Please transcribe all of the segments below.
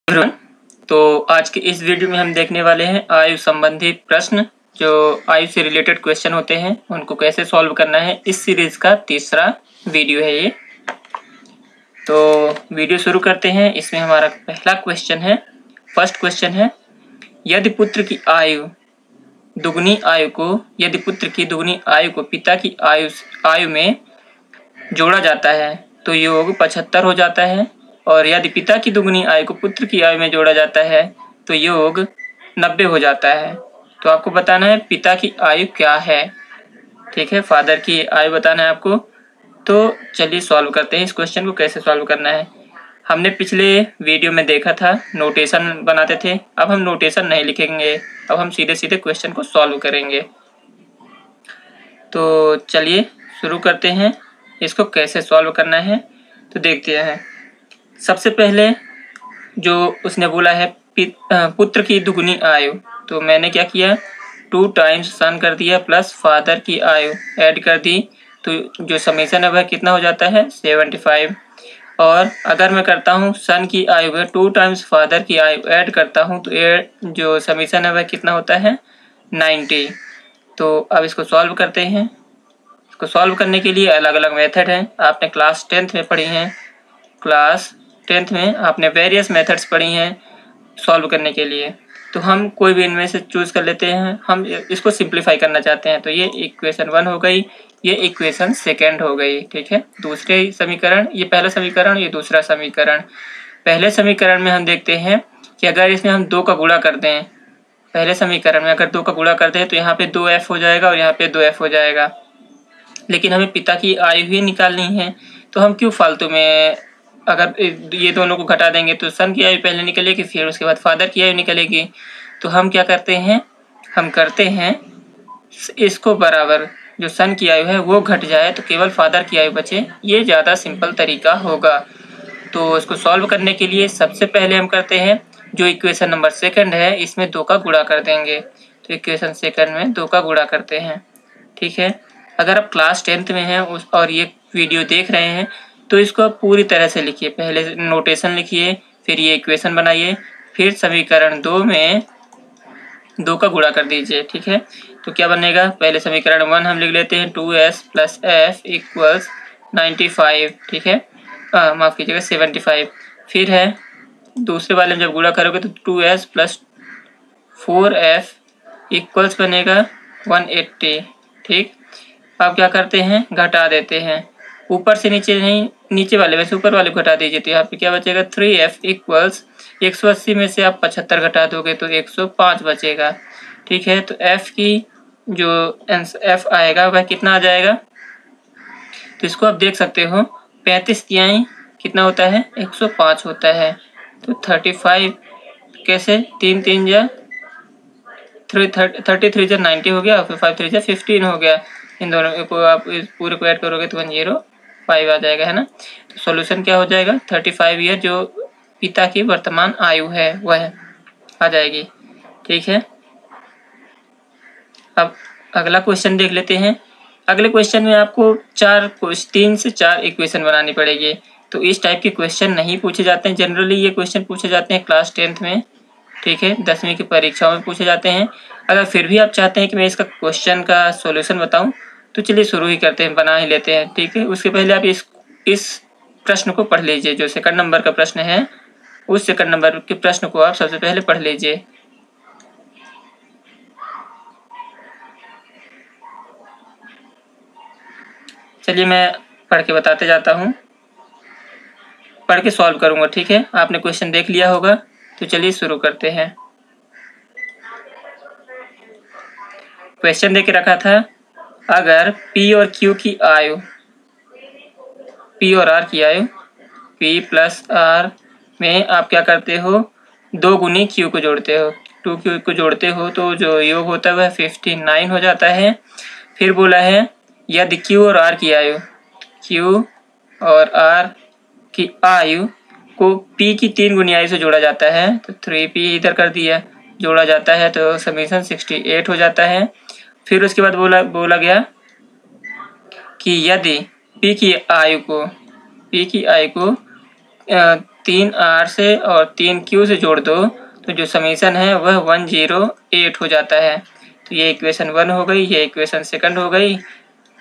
Everyone, तो आज के इस वीडियो में हम देखने वाले हैं आयु संबंधी प्रश्न। जो आयु से रिलेटेड क्वेश्चन होते हैं उनको कैसे सॉल्व करना है, इस सीरीज का तीसरा वीडियो है ये। तो वीडियो शुरू करते हैं। इसमें हमारा पहला क्वेश्चन है, फर्स्ट क्वेश्चन है, यदि पुत्र की दुगनी आयु को पिता की आयु में जोड़ा जाता है तो योग 75 हो जाता है, और यदि पिता की दुगनी आयु को पुत्र की आयु में जोड़ा जाता है तो योग 90 हो जाता है। तो आपको बताना है पिता की आयु क्या है। ठीक है, फादर की आयु बताना है आपको। तो चलिए सॉल्व करते हैं इस क्वेश्चन को। कैसे सॉल्व करना है, हमने पिछले वीडियो में देखा था, नोटेशन बनाते थे। अब हम नोटेशन नहीं लिखेंगे, अब हम सीधे सीधे क्वेश्चन को सॉल्व करेंगे। तो चलिए शुरू करते हैं, इसको कैसे सॉल्व करना है तो देखते हैं। सबसे पहले जो उसने बोला है पुत्र की दुगनी आयु, तो मैंने क्या किया, 2 टाइम्स सन कर दिया प्लस फादर की आयु ऐड कर दी। तो जो समीशन है वह कितना हो जाता है, 75। और अगर मैं करता हूँ सन की आयु में 2 टाइम्स फादर की आयु ऐड करता हूँ तो जो समीशन है वह कितना होता है, 90। तो अब इसको सॉल्व करते हैं। इसको सॉल्व करने के लिए अलग अलग मेथड हैं। आपने क्लास 10th में पढ़ी हैं, क्लास 10th में आपने वेरियस मेथड्स पढ़ी हैं सॉल्व करने के लिए। तो हम कोई भी इनमें से चूज कर लेते हैं। हम इसको सिंप्लीफाई करना चाहते हैं। तो ये इक्वेशन 1 हो गई, ये इक्वेशन 2 हो गई। ठीक है, दूसरे समीकरण, ये पहला समीकरण, ये दूसरा समीकरण। पहले समीकरण में हम देखते हैं कि अगर इसमें हम 2 का गुणा कर दें, पहले समीकरण में अगर 2 का गुणा कर दें तो यहाँ पे 2f हो जाएगा और यहाँ पे 2f हो जाएगा। लेकिन हमें पिता की आयु ही निकालनी है, तो हम क्यों फालतू में, अगर ये दोनों को घटा देंगे तो सन की आयु पहले निकलेगी, फिर उसके बाद फादर की आयु निकलेगी। तो हम क्या करते हैं, हम करते हैं इसको बराबर, जो सन की आयु है वो घट जाए तो केवल फादर की आयु बचे। ये ज़्यादा सिंपल तरीका होगा। तो इसको सॉल्व करने के लिए सबसे पहले हम करते हैं, जो इक्वेशन नंबर 2 है इसमें 2 का गुणा कर देंगे। तो इक्वेशन 2 में 2 का गुणा करते हैं। ठीक है, अगर आप क्लास 10th में हैं और ये वीडियो देख रहे हैं तो इसको आप पूरी तरह से लिखिए। पहले नोटेशन लिखिए, फिर ये इक्वेशन बनाइए, फिर समीकरण 2 में 2 का गुणा कर दीजिए। ठीक है, तो क्या बनेगा, पहले समीकरण 1 हम लिख लेते हैं, 2s + f = 95। ठीक है, माफ कीजिएगा 75। फिर है दूसरे वाले में जब गुणा करोगे तो 2s + 4f = बनेगा 180। ठीक, अब क्या करते हैं, घटा देते हैं। ऊपर से नीचे नहीं, नीचे वाले में से ऊपर वाले को घटा दीजिए। तो यहाँ पे क्या बचेगा, 3f = 180 में से आप 75 घटा दोगे तो 105 बचेगा। ठीक है, तो f की जो f आएगा वह कितना आ जाएगा, तो इसको आप देख सकते हो, 35 तिहाई कितना होता है, 105 होता है। तो 35 कैसे, 3 3 जा 33 जा 90 हो गया, फिर 5 3 जा 15 हो गया। इन दोनों को आप इस पूरे को ऐड करोगे तो 105 आ जाएगा, है ना। तो सॉल्यूशन क्या हो जाएगा, 35 ईयर जो पिता की वर्तमान आयु है वह आ जाएगी। ठीक है, अब अगला क्वेश्चन देख लेते हैं। अगले क्वेश्चन में आपको 3 से 4 इक्वेशन बनानी पड़ेगी। तो इस टाइप के क्वेश्चन नहीं पूछे जाते हैं जनरली, ये क्वेश्चन पूछे जाते हैं क्लास 10th में। ठीक है, 10वीं की परीक्षाओं में पूछे जाते हैं। अगर फिर भी आप चाहते हैं कि मैं इसका क्वेश्चन का सॉल्यूशन बताऊं तो चलिए शुरू ही करते हैं, बना ही लेते हैं। ठीक है, उसके पहले आप इस प्रश्न को पढ़ लीजिए। जो 2nd नंबर का प्रश्न है, उस 2nd नंबर के प्रश्न को आप सबसे पहले पढ़ लीजिए। चलिए मैं पढ़ के बताते जाता हूँ, पढ़ के सॉल्व करूंगा। ठीक है, आपने क्वेश्चन देख लिया होगा, तो चलिए शुरू करते हैं। क्वेश्चन देके रखा था, अगर P और Q की आयु, P और R की आयु, P + R में आप क्या करते हो, 2 गुनी Q को जोड़ते हो, 2Q को जोड़ते हो तो जो योग होता है वह 59 हो जाता है। फिर बोला है यदि Q और R की आयु, Q और R की आयु को P की 3 गुनी आयु से जोड़ा जाता है, तो 3P इधर कर दिया, जोड़ा जाता है तो समीशन 68 हो जाता है। फिर उसके बाद बोला गया कि यदि P की आयु को 3R से और 3Q से जोड़ दो तो जो समीशन है वह 108 हो जाता है। तो ये इक्वेशन 1 हो गई, ये इक्वेशन सेकंड हो गई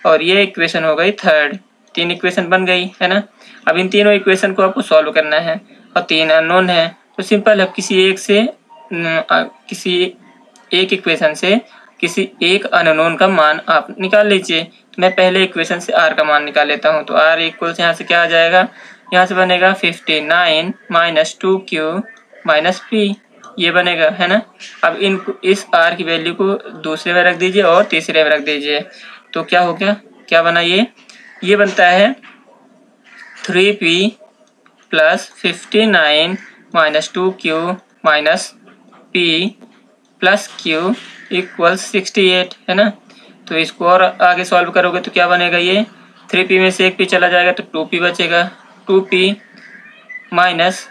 और ये इक्वेशन हो गई थर्ड। 3 इक्वेशन बन गई है ना। अब इन तीनों इक्वेशन को आपको सॉल्व करना है और 3 अननोन है तो सिंपल है, किसी एक इक्वेशन से किसी एक अननोन का मान आप निकाल लीजिए। तो मैं पहले इक्वेशन से r का मान निकाल लेता हूँ। तो r इक्वल्स यहाँ से क्या आ जाएगा, यहाँ से बनेगा 59 माइनस 2q माइनस p, ये बनेगा है ना। अब इस r की वैल्यू को दूसरे में रख दीजिए और तीसरे में रख दीजिए तो क्या हो गया, क्या बना ये बनता है 3p plus 59 minus 2q minus p plus q equals 68 है ना। तो इसको और आगे सॉल्व करोगे तो क्या बनेगा, ये 3p में से एक p चला जाएगा तो 2p बचेगा, 2p माइनस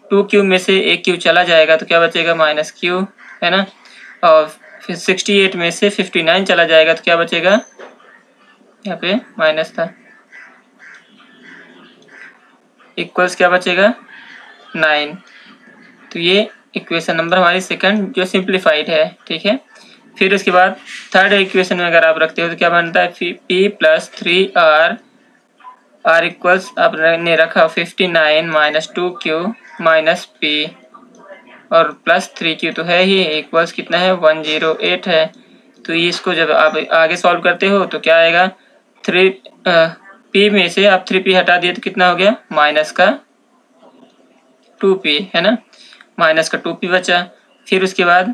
2q में से एक q चला जाएगा तो क्या बचेगा, माइनस q है ना। और फिर 68 में से 59 चला जाएगा तो क्या बचेगा, यहाँ पे माइनस था, इक्वल्स क्या बचेगा 9। तो ये इक्वेशन नंबर हमारी सेकंड जो सिंप्लीफाइड है, ठीक है। फिर उसके बाद थर्ड इक्वेशन में अगर आप रखते हो तो क्या बनता है, p plus 3r, r equals आपने रखा 59 माइनस 2q माइनस p और प्लस 3q तो है ही, इक्वल्स कितना है 108 है। तो इसको जब आप आगे सॉल्व करते हो तो क्या आएगा, p में से आप 3p हटा दिए तो कितना हो गया, माइनस का 2p है ना, माइनस का 2p बचा। फिर उसके बाद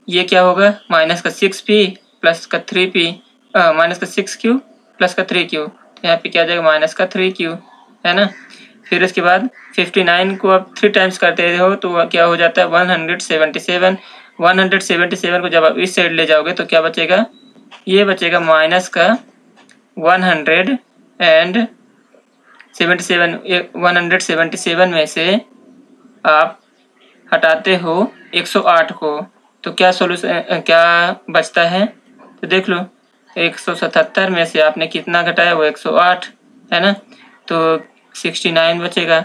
ये क्या होगा, माइनस का 6p प्लस का 3p, माइनस का 6q प्लस का 3q, यहाँ पे क्या आ जाएगा माइनस का 3q है ना। फिर उसके बाद 59 को आप 3 टाइम्स करते हो तो क्या हो जाता है 177। 177 को जब आप इस साइड ले जाओगे तो क्या बचेगा, ये बचेगा माइनस का 177 में से आप हटाते हो 108 को तो क्या सोल्यूशन क्या बचता है, तो देख लो 177 में से आपने कितना घटाया, वो 108 है ना, तो 69 बचेगा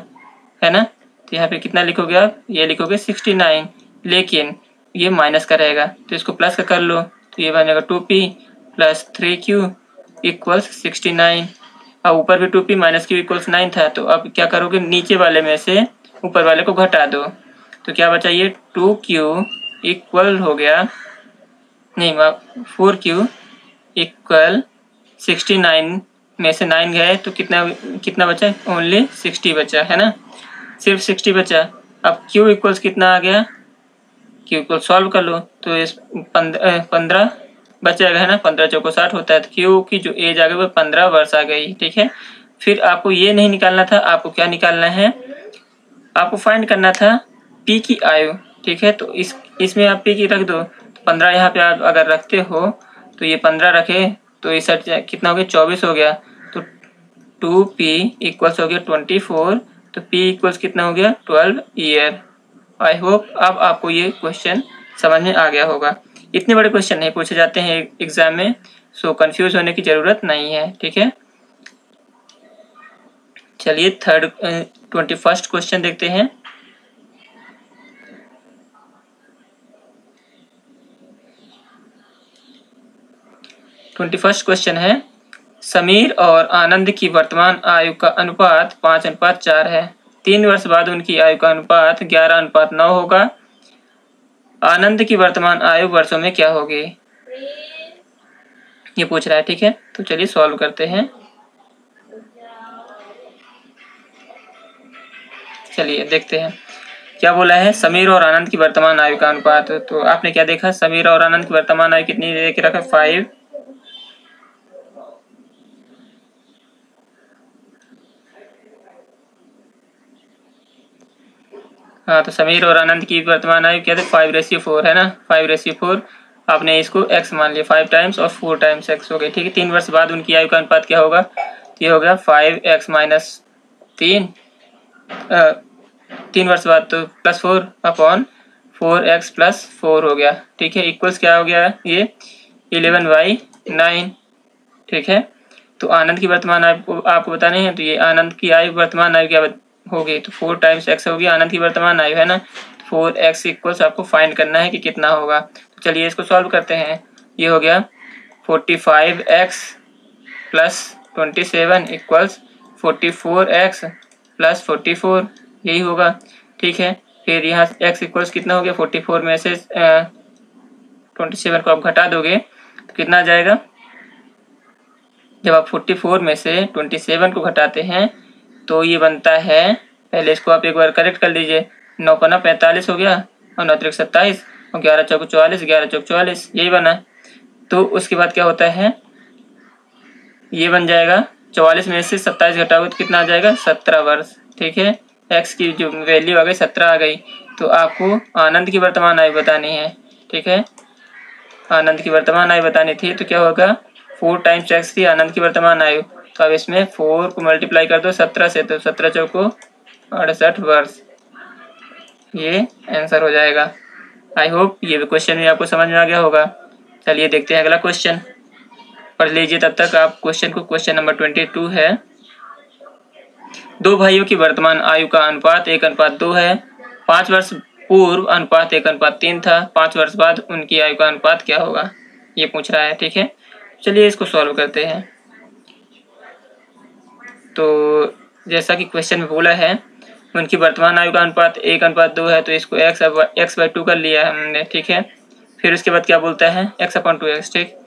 है ना। तो यहाँ पे कितना लिखोगे आप, ये लिखोगे 69, लेकिन ये माइनस का रहेगा तो इसको प्लस का कर लो तो ये बनेगा 2p प्लस 3q इक्वल्स 69। अब ऊपर भी 2p माइनस q इक्वल्स 9 था तो अब क्या करोगे, नीचे वाले में से ऊपर वाले को घटा दो तो क्या बचा, ये 2q इक्वल हो गया, नहीं 4q इक्वल 69 में से 9 गए तो कितना बचा, ओनली 60 बचा है ना, सिर्फ 60 बचा। अब q इक्वल्स कितना आ गया, q इक्वल सॉल्व कर लो तो इस 15 बचेगा है ना, 15 चौको 60 होता है। तो q की जो एज आ गई वो 15 वर्ष आ गई, ठीक है। फिर आपको ये नहीं निकालना था, आपको क्या निकालना है, आपको फाइंड करना था p की आयु, ठीक है। तो इसमें आप p की रख दो तो 15 यहाँ पे आप अगर रखते हो तो ये 15 रखे तो इस साइड कितना हो गया, 24 हो गया। तो 2p इक्वल्स हो गया 24, तो p इक्वल्स कितना हो गया 12 ईयर। आई होप अब आपको ये क्वेश्चन समझ में आ गया होगा। इतने बड़े क्वेश्चन नहीं पूछे जाते हैं एग्जाम में, सो कंफ्यूज होने की जरूरत नहीं है, ठीक है। चलिए 21st क्वेश्चन देखते हैं। फर्स्ट क्वेश्चन है, समीर और आनंद की वर्तमान आयु का अनुपात 5:4 है। 3 वर्ष बाद उनकी आयु का अनुपात 11:9 होगा। आनंद की वर्तमान आयु वर्षों में क्या होगी, ये पूछ रहा है, ठीक है। तो चलिए सॉल्व करते हैं। चलिए देखते हैं क्या बोला है, समीर और आनंद की वर्तमान आयु का अनुपात। तो आपने क्या देखा, समीर और आनंद की वर्तमान आयु कितनी दे के रखा, 5। हाँ, तो समीर और आनंद की वर्तमान आयु क्या थे, 5:4 है ना, 5:4। आपने इसको x मान लिया, 5 टाइम्स और 4 टाइम्स x हो गए, ठीक है। 3 वर्ष बाद उनकी आयु का अनुपात क्या होगा, ये होगा 5x माइनस 3, 3 वर्ष बाद तो +4 अपॉन 4x प्लस 4 हो गया, ठीक है। इक्वल्स क्या हो गया, ये 11/9, ठीक है। तो आनंद की वर्तमान आयु आपको बताने हैं, तो ये आनंद की आयु वर्तमान आयु क्या होगी, तो 4 टाइम्स x होगी आनंद की वर्तमान आयु, है ना। 4x इक्वल्स आपको फाइंड करना है कि कितना होगा। तो चलिए इसको सॉल्व करते हैं। ये हो गया 45x plus 27 equals 44x plus 44, यही होगा, ठीक है। फिर यहाँ x इक्वल्स कितना हो गया, 44 में से 27 को आप घटा दोगे तो कितना आ जाएगा। जब आप 44 में से 27 को घटाते हैं तो ये बनता है, पहले इसको आप एक बार करेक्ट कर लीजिए, 9 का 45 हो गया और 9 त्रिक 27 और 11 चौक 44, 11 चौक 44, यही बना। तो उसके बाद क्या होता है, ये बन जाएगा 44 में से 27 घटाओगे तो कितना आ जाएगा, 17 वर्ष, ठीक है। x की जो वैल्यू आ गई 17 आ गई। तो आपको आनंद की वर्तमान आयु बतानी है, ठीक है। आनंद की वर्तमान आयु बतानी थी तो क्या होगा, 4 टाइम्स x थी आनंद की वर्तमान आयु, तो अब इसमें 4 को मल्टीप्लाई कर दो 17 से, तो 17 चौको 68 वर्ष, ये आंसर हो जाएगा। आई होप ये क्वेश्चन भी आपको समझ में आ गया होगा। चलिए देखते हैं अगला क्वेश्चन, पढ़ लीजिए तब तक आप क्वेश्चन को। क्वेश्चन नंबर 22 है, दो भाइयों की वर्तमान आयु का अनुपात 1:2 है। 5 वर्ष पूर्व अनुपात 1:3 था, 5 वर्ष बाद उनकी आयु का अनुपात क्या होगा, ये पूछ रहा है, ठीक है। चलिए इसको सॉल्व करते हैं। तो जैसा कि क्वेश्चन में बोला है, उनकी वर्तमान आयु का अनुपात 1:2 है, तो इसको x/2 कर लिया हमने, ठीक है। फिर उसके बाद क्या बोलता है, x/2x, ठीक।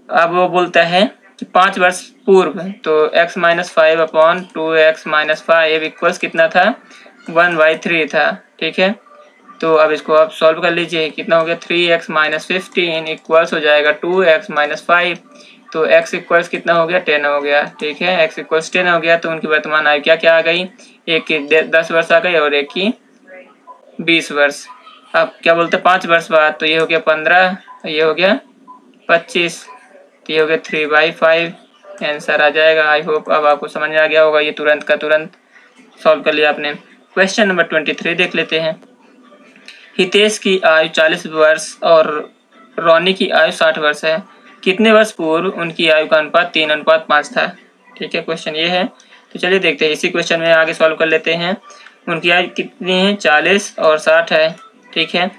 अब वो बोलता है कि 5 वर्ष पूर्व, तो x - 5/2x - 5 इक्वल्स कितना था, 1/3 था, ठीक है। तो अब इसको आप सॉल्व कर लीजिए, कितना हो गया, 3x - 15 इक्वल्स हो जाएगा 2x - 5, तो x इक्वल्स कितना हो गया, 10 हो गया, ठीक है। x इक्वल्स 10 हो गया, तो उनकी वर्तमान आयु क्या क्या आ गई, एक की 10 वर्ष आ गई और एक की 20 वर्ष। अब क्या बोलते हैं 5 वर्ष बाद, तो ये हो गया 15, ये हो गया 25, तो ये हो गया 3/5 आंसर आ जाएगा। आई होप अब आपको समझ में आ गया होगा, ये तुरंत का तुरंत सॉल्व कर लिया आपने। क्वेश्चन नंबर 23 देख लेते हैं। हितेश की आयु 40 वर्ष और रोनी की आयु 60 वर्ष है, कितने वर्ष पूर्व उनकी आयु का अनुपात 3:5 था, ठीक है। क्वेश्चन ये है, तो चलिए देखते हैं, इसी क्वेश्चन में आगे सॉल्व कर लेते हैं। उनकी आयु कितनी है, 40 और 60 है, ठीक है।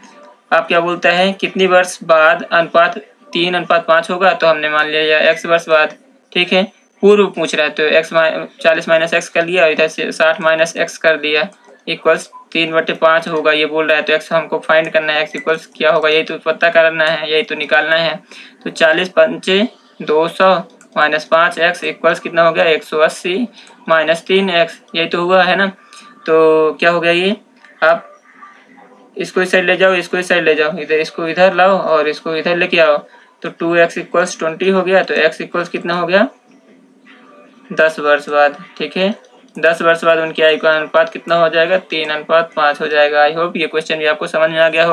आप क्या बोलता है, कितनी वर्ष बाद अनुपात 3:5 होगा, तो हमने मान लिया x वर्ष बाद, ठीक है। पूर्व पूछ रहा है तो x 40 - x कर लिया, इधर से 60 - x कर दिया, इक्वल्स 3/5 होगा, ये बोल रहा है। तो x हमको फाइंड करना है, x इक्वल्स क्या होगा, यही तो पता करना है, यही तो निकालना है। तो 40 × 5 = 200 - 5x इक्वल्स कितना हो गया, 180 - 3x, यही तो हुआ, है ना। तो क्या हो गया ये, आप इसको इस साइड ले जाओ, इसको इस साइड ले जाओ, इधर इसको इधर लाओ और इसको इधर लेके आओ, तो 2x इक्वल्स 20 हो गया, तो x इक्वल्स कितना हो गया, 10 वर्ष बाद, ठीक है। 10 वर्ष बाद उनकी आयु का अनुपात कितना हो जाएगा, 3:5 हो जाएगा। आई होप ये क्वेश्चन भी आपको समझ में आ गया हो।